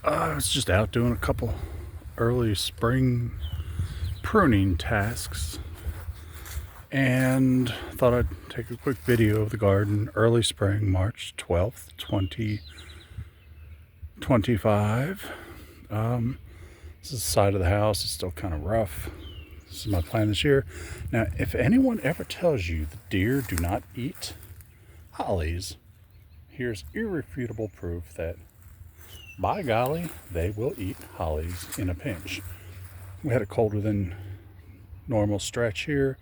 I was just out doing a couple early spring pruning tasks and thought I'd take a quick video of the garden. Early spring, March 12th, 2025. This is the side of the house. It's still kind of rough. This is my plan this year. Now, if anyone ever tells you the deer do not eat hollies, here's irrefutable proof that, by golly, they will eat hollies in a pinch. We had a colder than normal stretch here.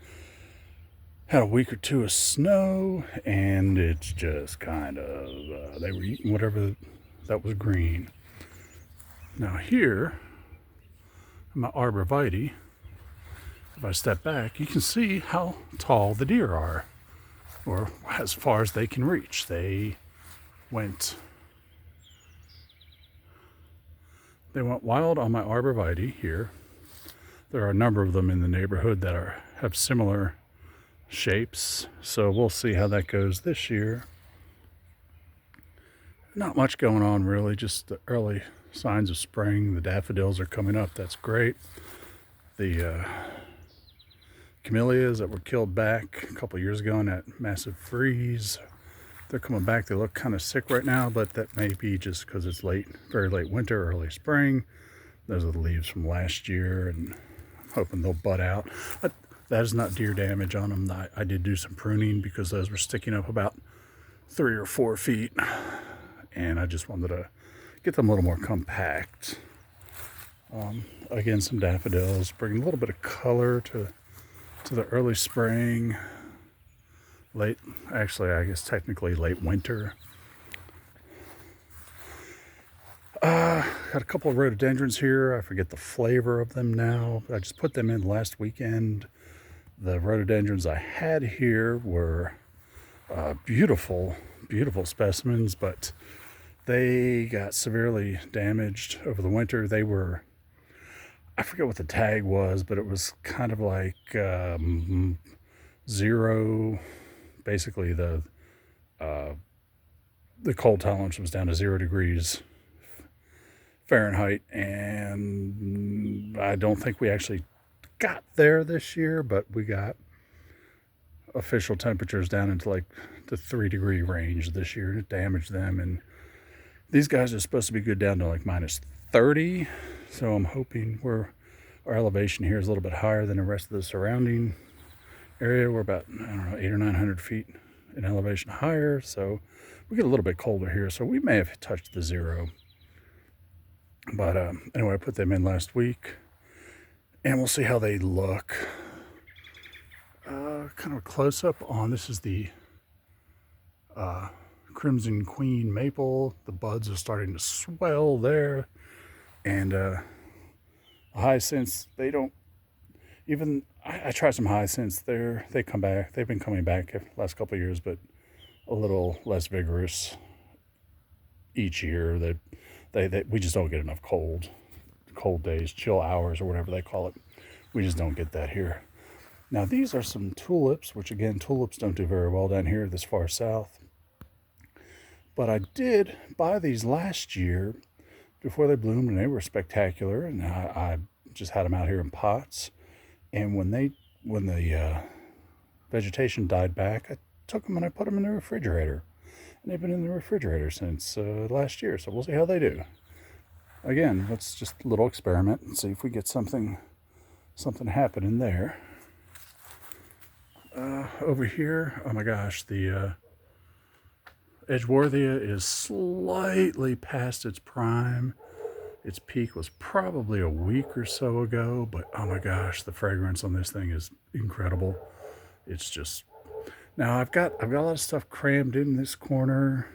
Had a week or two of snow, and it's just kind of, they were eating whatever that was green. Now here, in my arborvitae, if I step back, you can see how tall the deer are, or as far as they can reach. They went wild on my arborvitae here. There are a number of them in the neighborhood that have similar shapes, so we'll see how that goes this year. Not much going on really, just the early signs of spring. The daffodils are coming up, that's great. The camellias that were killed back a couple years ago in that massive freeze, they're coming back. They look kind of sick right now, but that may be just because it's very late winter, early spring. Those are the leaves from last year, and I'm hoping they'll bud out. But that is not deer damage on them. I did do some pruning because those were sticking up about 3 or 4 feet, and I just wanted to get them a little more compact. Again, some daffodils, bringing a little bit of color to the early spring. I guess technically late winter. Got a couple of rhododendrons here. I forget the flavor of them now, but I just put them in last weekend. The rhododendrons I had here were beautiful specimens, but they got severely damaged over the winter. They were, I forget what the tag was, but it was kind of like zero. Basically, the cold tolerance was down to 0 degrees Fahrenheit, and I don't think we actually got there this year, but we got official temperatures down into like the 3-degree range this year. It damaged them, and these guys are supposed to be good down to like minus 30, so I'm hoping our elevation here is a little bit higher than the rest of the surrounding area. We're about, 800 or 900 feet in elevation higher, so we get a little bit colder here, so we may have touched the 0. But anyway, I put them in last week, and we'll see how they look. Kind of a close-up on, this is the Crimson Queen maple. The buds are starting to swell there, and hyacinths, they don't even, I tried some hyacinths. They come back. They've been coming back the last couple of years, but a little less vigorous each year. We just don't get enough cold days, chill hours, or whatever they call it. We just don't get that here. Now these are some tulips, which again, tulips don't do very well down here this far south. But I did buy these last year before they bloomed, and they were spectacular. And I just had them out here in pots. And when the vegetation died back, I took them and I put them in the refrigerator. And they've been in the refrigerator since last year, so we'll see how they do. Again, let's just a little experiment and see if we get something happening there. Over here, oh my gosh, the Edgeworthia is slightly past its prime. Its peak was probably a week or so ago, but oh my gosh, the fragrance on this thing is incredible. It's just, now I've got a lot of stuff crammed in this corner,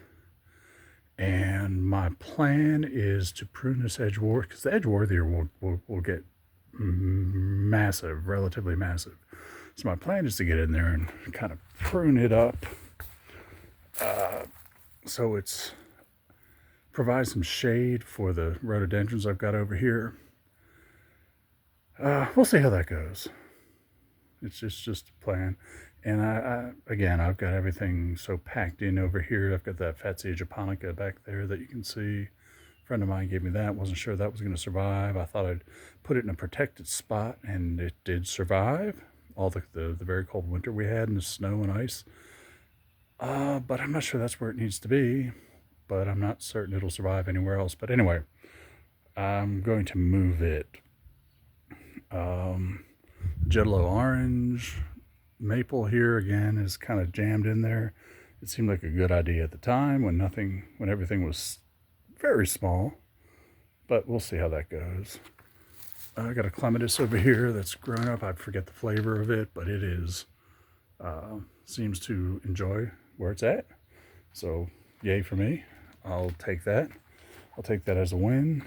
and my plan is to prune this Edgeworthia, because the Edgeworthia will get massive, relatively massive. So my plan is to get in there and kind of prune it up, so it's provide some shade for the rhododendrons I've got over here. We'll see how that goes. It's just a plan. And I've got everything so packed in over here. I've got that Fatsia japonica back there that you can see friend of mine gave me that. Wasn't sure that was going to survive. I thought I'd put it in a protected spot, and it did survive all the very cold winter we had and the snow and ice. But I'm not sure that's where it needs to be. But I'm not certain it'll survive anywhere else. But anyway, I'm going to move it. Jello orange maple here again is kind of jammed in there. It seemed like a good idea at the time when everything was very small, but we'll see how that goes. I got a clematis over here that's grown up. I forget the flavor of it, but it is seems to enjoy where it's at. So yay for me. I'll take that. I'll take that as a win.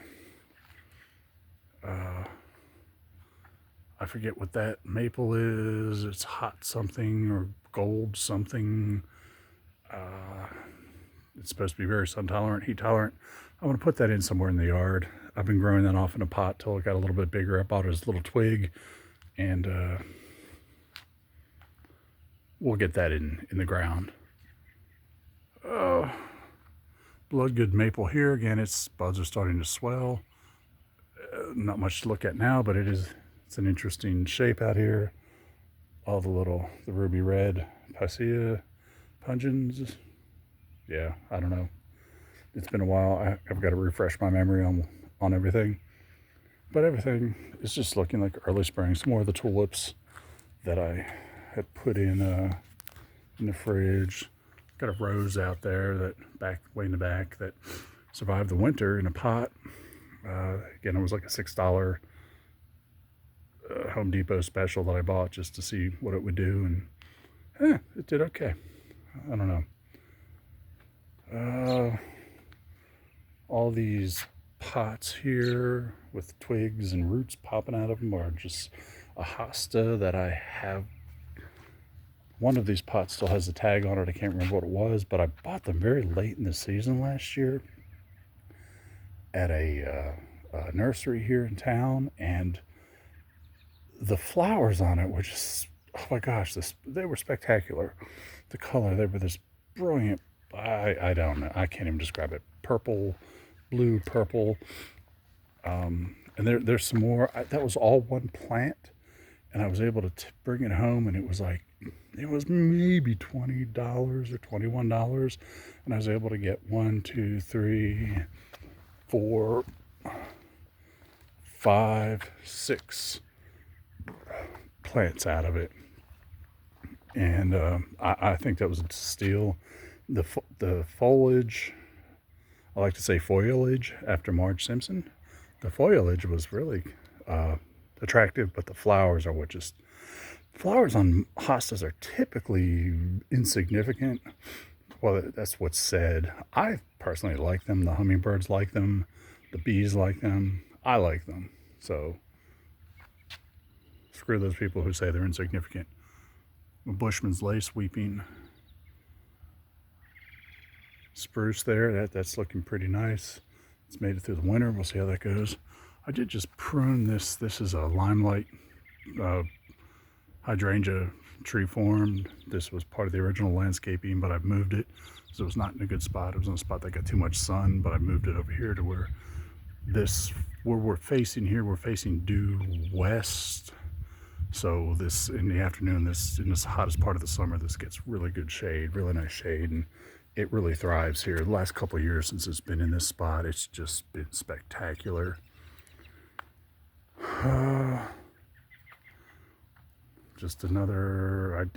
I forget what that maple is. It's hot something or gold something. It's supposed to be very sun tolerant, heat tolerant. I'm going to put that in somewhere in the yard. I've been growing that off in a pot till it got a little bit bigger. I bought it as a little twig, and we'll get that in the ground. Bloodgood maple here. Again, its buds are starting to swell. Not much to look at now, but it's an interesting shape out here. All the ruby red Picea pungens. Yeah, I don't know. It's been a while. I've got to refresh my memory on everything. But everything is just looking like early spring. Some more of the tulips that I had put in the fridge. Got a rose out there way in the back that survived the winter in a pot. Again, it was like a $6 Home Depot special that I bought just to see what it would do, and it did okay. I don't know. All these pots here with twigs and roots popping out of them are just a hosta that I have. One of these pots still has a tag on it. I can't remember what it was, but I bought them very late in the season last year at a nursery here in town, and the flowers on it were just, oh my gosh, they were spectacular. The color, they were this brilliant, I don't know, I can't even describe it. Purple, blue, purple. And there's some more. That was all one plant, and I was able to bring it home, and it was maybe $20 or $21, and I was able to get 1, 2, 3, 4, 5, 6 plants out of it, and I think that was a steal. The foliage, I like to say foliage after Marge Simpson. The foliage was really attractive, but the flowers are flowers on hostas are typically insignificant. Well, that's what's said. I personally like them. The hummingbirds like them. The bees like them. I like them. So screw those people who say they're insignificant. Bushman's lace weeping. Spruce there, that's looking pretty nice. It's made it through the winter. We'll see how that goes. I did just prune this. This is a limelight hydrangea tree formed. This was part of the original landscaping, but I've moved it because it was not in a good spot. It was in a spot that got too much sun, but I moved it over here to where we're facing here, we're facing due west. So this, in the afternoon, in this hottest part of the summer, this gets really good shade, really nice shade, and it really thrives here. The last couple of years since it's been in this spot, it's just been spectacular. Just another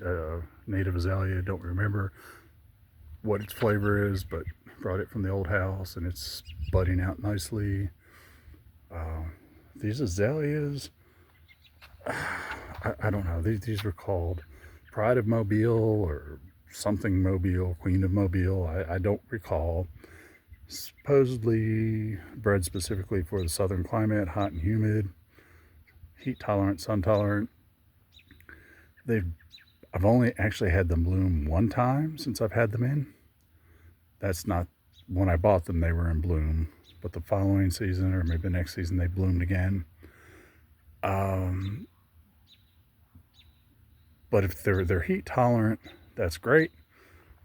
native azalea. Don't remember what its flavor is, but brought it from the old house, and it's budding out nicely. These azaleas, I don't know. These were called Pride of Mobile or something Mobile, Queen of Mobile. I don't recall. Supposedly bred specifically for the southern climate, hot and humid, heat tolerant, sun tolerant. I've only actually had them bloom one time since I've had them in. That's not when I bought them, they were in bloom, but the following season or maybe the next season they bloomed again. But if they're heat tolerant, that's great,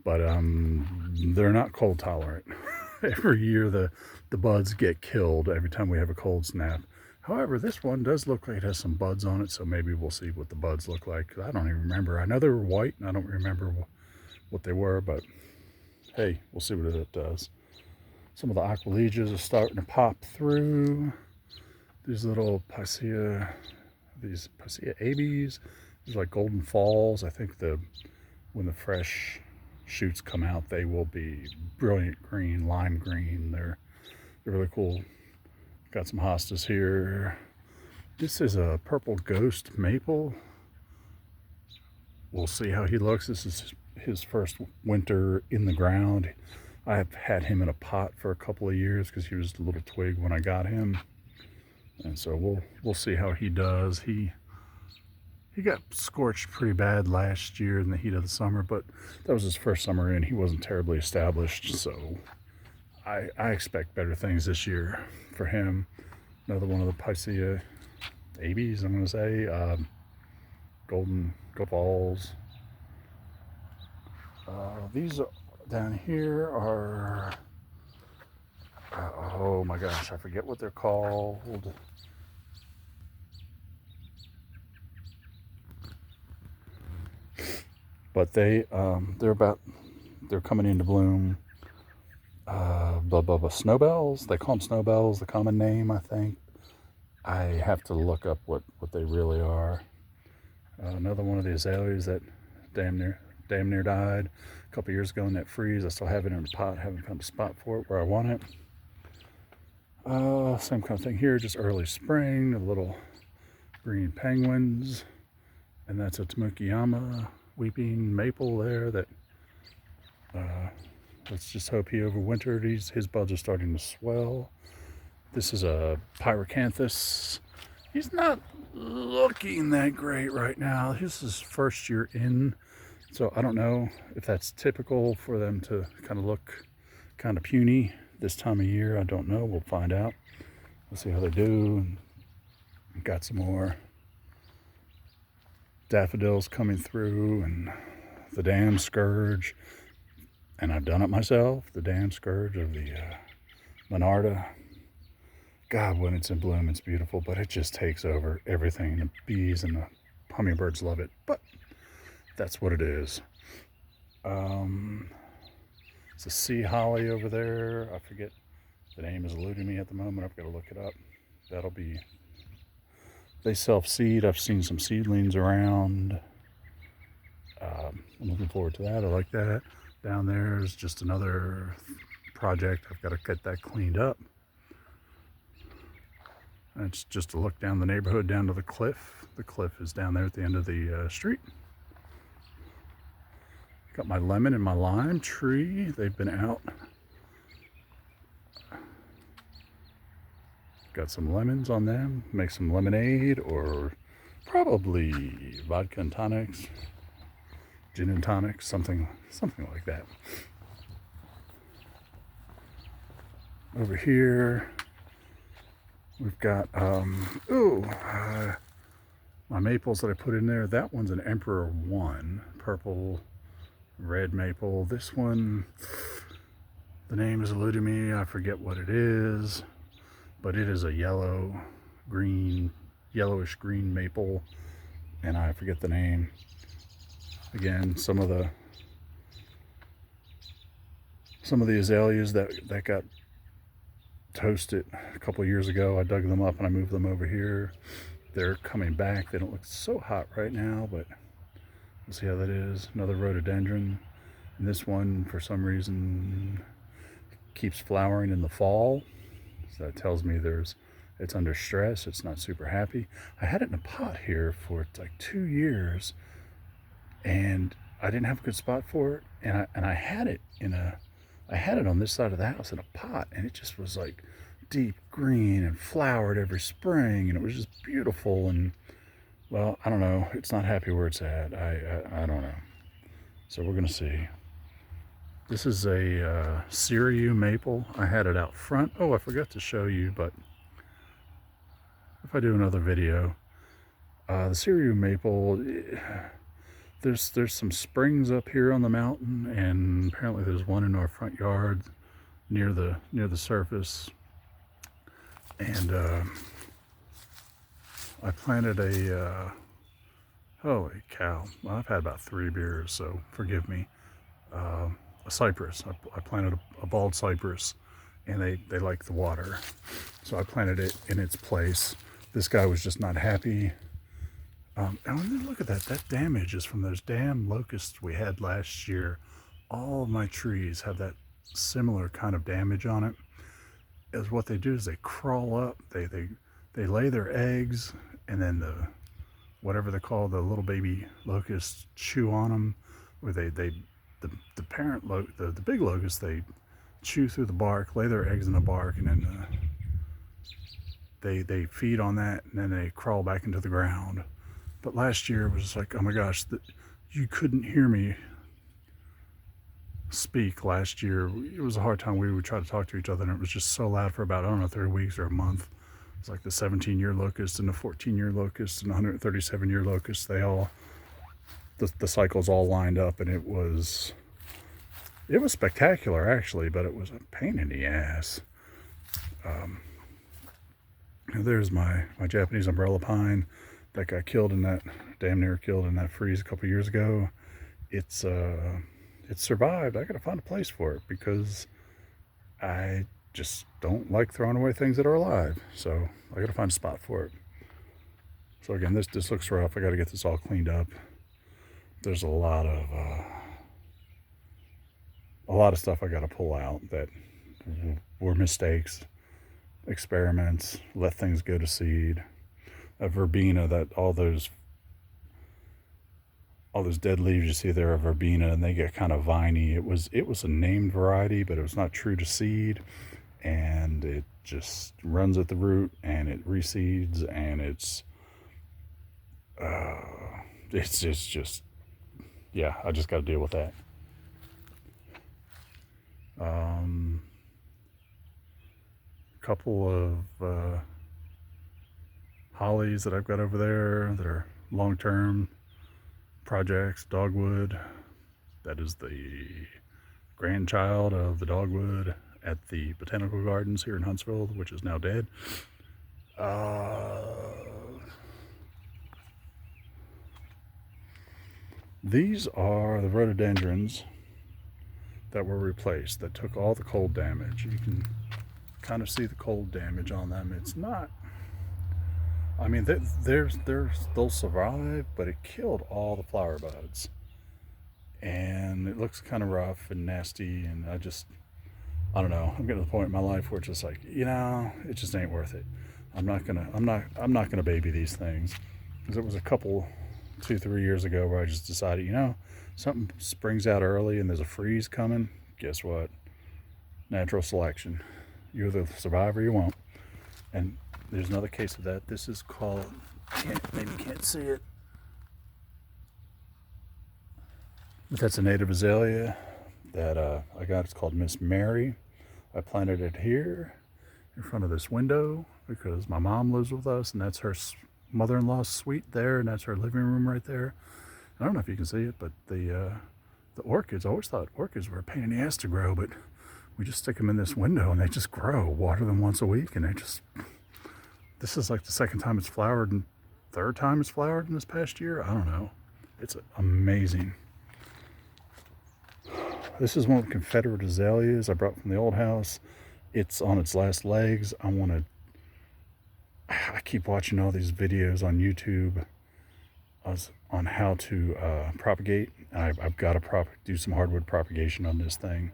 but they're not cold tolerant. every year the buds get killed every time we have a cold snap. However, this one does look like it has some buds on it, so maybe we'll see what the buds look like. I don't even remember. I know they were white, and I don't remember what they were, but hey, we'll see what it does. Some of the aqualegias are starting to pop through. These little Picea abies, these are like golden falls. I think when the fresh shoots come out, they will be brilliant green, lime green. They're really cool. Got some hostas here. This is a purple ghost maple. We'll see how he looks. This is his first winter in the ground. I've had him in a pot for a couple of years because he was a little twig when I got him. And so we'll see how he does. He got scorched pretty bad last year in the heat of the summer, but that was his first summer in. He wasn't terribly established, so I expect better things this year for him. Another one of the Picea abies, I'm going to say. Golden balls. These down here are, oh my gosh, I forget what they're called. But they're coming into bloom. Snowbells. They call them snowbells, the common name, I think. I have to look up what they really are. Another one of the azaleas that damn near died a couple years ago in that freeze. I still have it in a pot. Haven't found a spot for it where I want it. Same kind of thing here, just early spring. The little green penguins, and that's a Tamukiyama weeping maple there. That let's just hope he overwintered. His buds are starting to swell. This is a Pyracanthus. He's not looking that great right now. This is first year in, so I don't know if that's typical for them to kind of look kind of puny this time of year. I don't know. We'll find out. We'll see how they do. Got some more daffodils coming through, and the damn scourge. And I've done it myself. The damn scourge of the Monarda. God, when it's in bloom, it's beautiful, but it just takes over everything. The bees and the hummingbirds love it, but that's what it is. It's a sea holly over there. I forget, the name is eluding me at the moment. I've got to look it up. That'll be, they self-seed. I've seen some seedlings around. I'm looking forward to that. I like that. Down there is just another project. I've got to get that cleaned up. And it's just a look down the neighborhood, down to the cliff. The cliff is down there at the end of the street. Got my lemon and my lime tree. They've been out. Got some lemons on them. Make some lemonade, or probably vodka and tonics, gin and tonics, something like that. Over here, we've got my maples that I put in there. That one's an Emperor 1, purple, red maple. This one, the name is eluding me. I forget what it is, but it is a yellowish green maple, and I forget the name. Again, some of the azaleas that got toasted a couple of years ago, I dug them up and I moved them over here. They're coming back. They don't look so hot right now, but we'll see how that is. Another rhododendron, and this one for some reason keeps flowering in the fall, so that tells me it's under stress. It's not super happy. I had it in a pot here for like 2 years, and I didn't have a good spot for it, and I had it on this side of the house in a pot, and it just was like deep green and flowered every spring, and it was just beautiful. And well, I don't know, it's not happy where it's at. I don't know, so we're gonna see. This is a Siriu maple. I had it out front. Oh, I forgot to show you, but if I do another video, the Siriu maple, there's some springs up here on the mountain, and apparently there's one in our front yard. near the surface, and I planted a holy cow. Well, I've had about 3 beers, so forgive me. A cypress. I planted a bald cypress, and they like the water, so I planted it in its place. This guy was just not happy. And look at that. That damage is from those damn locusts we had last year. All of my trees have that similar kind of damage on it. Is what they do is they crawl up. They lay their eggs, and then whatever they call the little baby locusts chew on them. Or the parent the big locusts, they chew through the bark, lay their eggs in the bark, and then they feed on that, and then they crawl back into the ground. But last year it was like, oh my gosh, you couldn't hear me speak last year. It was a hard time. We would try to talk to each other, and it was just so loud for about, I don't know, 30 weeks or a month. It's like the 17-year locust and the 14-year locust and the 137-year locust. They all, the cycles all lined up, and it was spectacular actually, but it was a pain in the ass. There's my Japanese umbrella pine that got killed in that, damn near killed in that freeze a couple years ago. It survived. I gotta find a place for it because I just don't like throwing away things that are alive. So I gotta find a spot for it. So again, this looks rough. I gotta get this all cleaned up. There's a lot of stuff I gotta pull out that were mistakes, experiments, let things go to seed. A verbena, that all those dead leaves you see there are verbena, and they get kind of viney. It was a named variety, but it was not true to seed, and it just runs at the root and it reseeds, and it's just yeah, I just got to deal with that. Couple of hollies that I've got over there that are long-term projects. Dogwood, that is the grandchild of the dogwood at the botanical gardens here in Huntsville, which is now dead. These are the rhododendrons that were replaced, that took all the cold damage. You can kind of see the cold damage on them. It's not, I mean, they'll survive, but it killed all the flower buds, and it looks kind of rough and nasty. And I don't know. I'm getting to the point in my life where it's just like, it just ain't worth it. I'm not gonna baby these things, because it was a couple, 2-3 years ago where I just decided, something springs out early and there's a freeze coming. Guess what? Natural selection. You're the survivor you won't. And there's another case of that. This is called, maybe you can't see it, but that's a native azalea that I got. It's called Miss Mary. I planted it here in front of this window because my mom lives with us, and that's her mother-in-law's suite there, and that's her living room right there. I don't know if you can see it, but the orchids, I always thought orchids were a pain in the ass to grow, but we just stick them in this window and they just grow. Water them once a week, and this is like the second time it's flowered and third time it's flowered in this past year. I don't know. It's amazing. This is one of the Confederate azaleas I brought from the old house. It's on its last legs. I keep watching all these videos on YouTube on how to propagate. I've got to do some hardwood propagation on this thing.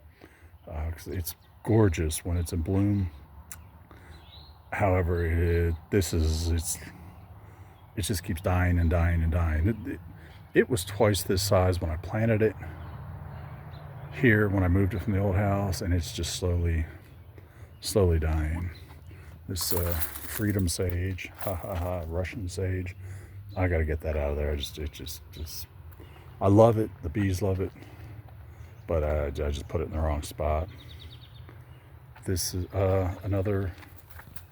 It's gorgeous when it's in bloom. However, it just keeps dying and dying and dying. It was twice this size when I planted it here, when I moved it from the old house, and it's just slowly dying. This freedom sage, Russian sage, I got to get that out of there. I love it. The bees love it, but I just put it in the wrong spot. This is another,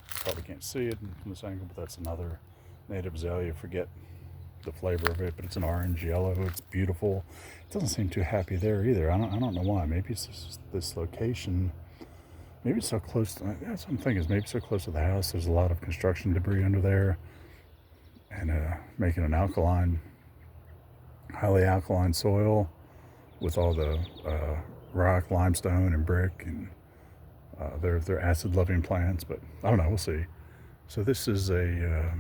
probably can't see it from this angle, but that's another native azalea. Forget the flavor of it, but it's an orange yellow. It's beautiful. It doesn't seem too happy there either. I don't know why. Maybe it's just this location. maybe it's so close to, that's what I'm thinking, is maybe so close to the house, there's a lot of construction debris under there, and making an highly alkaline soil with all the rock, limestone, and brick, and they're acid-loving plants. But I don't know. We'll see. So this is a.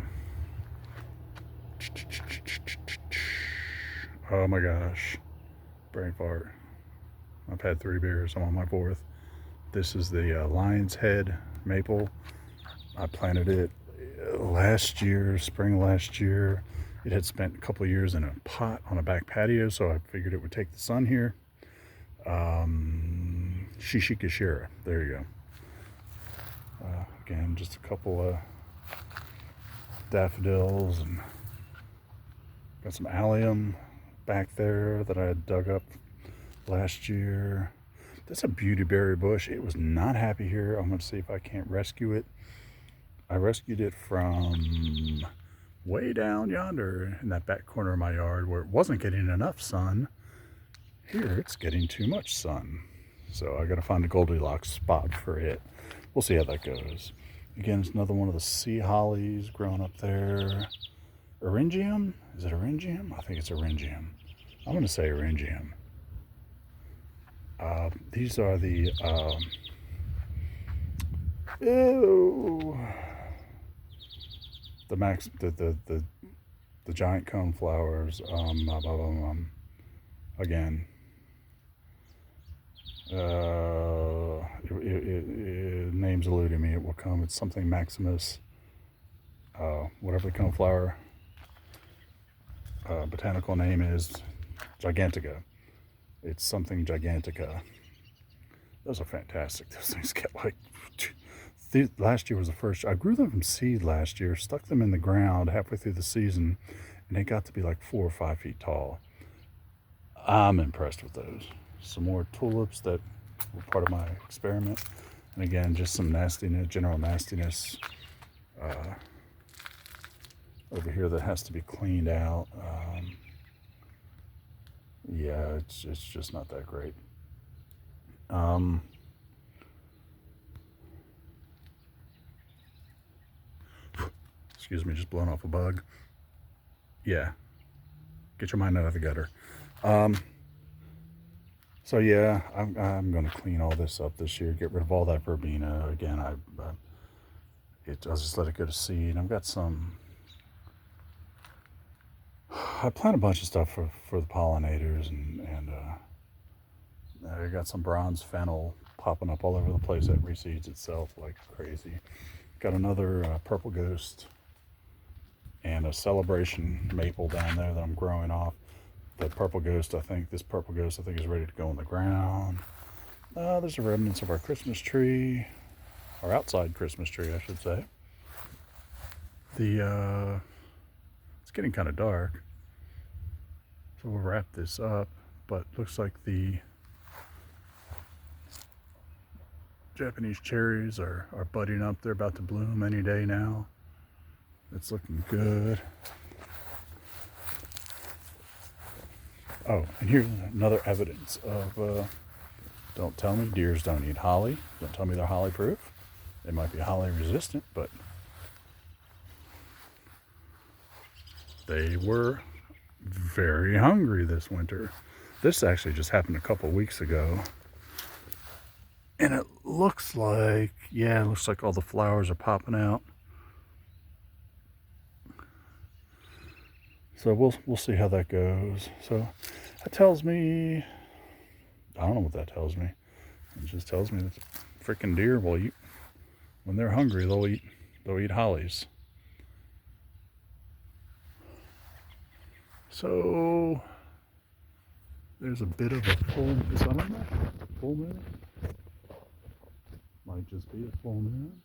Oh my gosh, brain fart. I've had 3 beers. I'm on my 4th. This is the Lion's Head maple. I planted it spring last year. It had spent a couple of years in a pot on a back patio, so I figured it would take the sun here. Shishikashira. There you go. Again, just a couple of daffodils, and got some allium back there that I had dug up last year. That's a beautyberry bush. It was not happy here. I'm going to see if I can't rescue it. I rescued it from way down yonder in that back corner of my yard where it wasn't getting enough sun. Here it's getting too much sun. So I got to find a Goldilocks spot for it. We'll see how that goes. Again, it's another one of the sea hollies growing up there. Eryngium? Is it Eryngium? I think it's Eryngium. I'm going to say Eryngium. These are the the giant cone flowers. Again, name's eluding me. It will come. It's something Maximus. Whatever the cone flower botanical name is, Gigantica. It's something Gigantica. Those are fantastic. Those things get like. Last year was the first. I grew them from seed last year, stuck them in the ground halfway through the season, and they got to be like 4 or 5 feet tall. I'm impressed with those. Some more tulips that were part of my experiment. And again, just some nastiness, general nastiness over here that has to be cleaned out. Yeah, it's just not that great. Excuse me, just blowing off a bug. Yeah, get your mind out of the gutter. So yeah, I'm going to clean all this up this year. Get rid of all that verbena. Again, I'll just let it go to seed. I've got some. I plant a bunch of stuff for the pollinators, and I got some bronze fennel popping up all over the place that reseeds itself like crazy. Got another purple ghost and a celebration maple down there that I'm growing off. This purple ghost I think is ready to go in the ground. There's the remnants of our Christmas tree, our outside Christmas tree, I should say. It's getting kind of dark, so we'll wrap this up. But looks like the Japanese cherries are budding up. They're about to bloom any day now. It's looking good. Oh, and here's another evidence of, don't tell me deers don't eat holly. Don't tell me they're holly proof. They might be holly resistant, but they were very hungry this winter. This actually just happened a couple weeks ago. And it looks like, all the flowers are popping out. So we'll see how that goes. So that tells me, I don't know what that tells me. It just tells me that the freaking deer will eat, when they're hungry, they'll eat hollies. So there's a bit of a full, is that on there? Full moon? Might just be a full moon.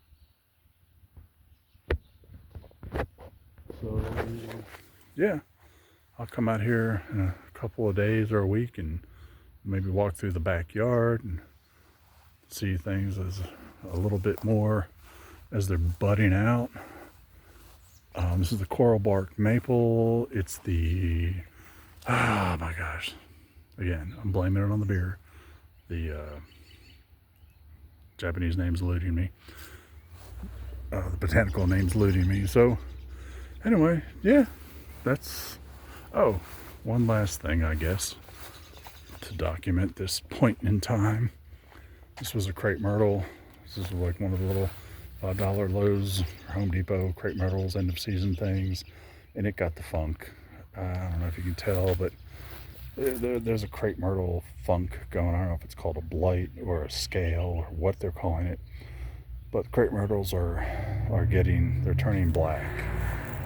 So yeah, I'll come out here in a couple of days or a week and maybe walk through the backyard and see things as a little bit more as they're budding out. This is the coral bark maple. It's the, oh my gosh, again, I'm blaming it on the beer. The Japanese name's eluding me. The botanical name's eluding me. So, anyway, yeah, that's... Oh, one last thing, I guess, to document this point in time. This was a crepe myrtle. This is like one of the little $5 Lowe's or Home Depot crepe myrtles end of season things, and it got the funk. I don't know if you can tell, but there's a crepe myrtle funk going. I don't know if it's called a blight or a scale or what they're calling it, but crepe myrtles they're turning black.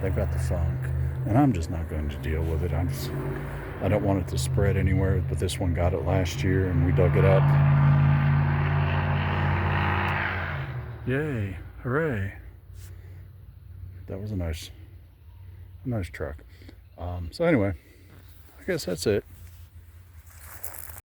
They've got the funk, and I'm just not going to deal with it. I don't want it to spread anywhere, but this one got it last year, and we dug it up. Yay, hooray. That was a nice truck. So anyway, I guess that's it.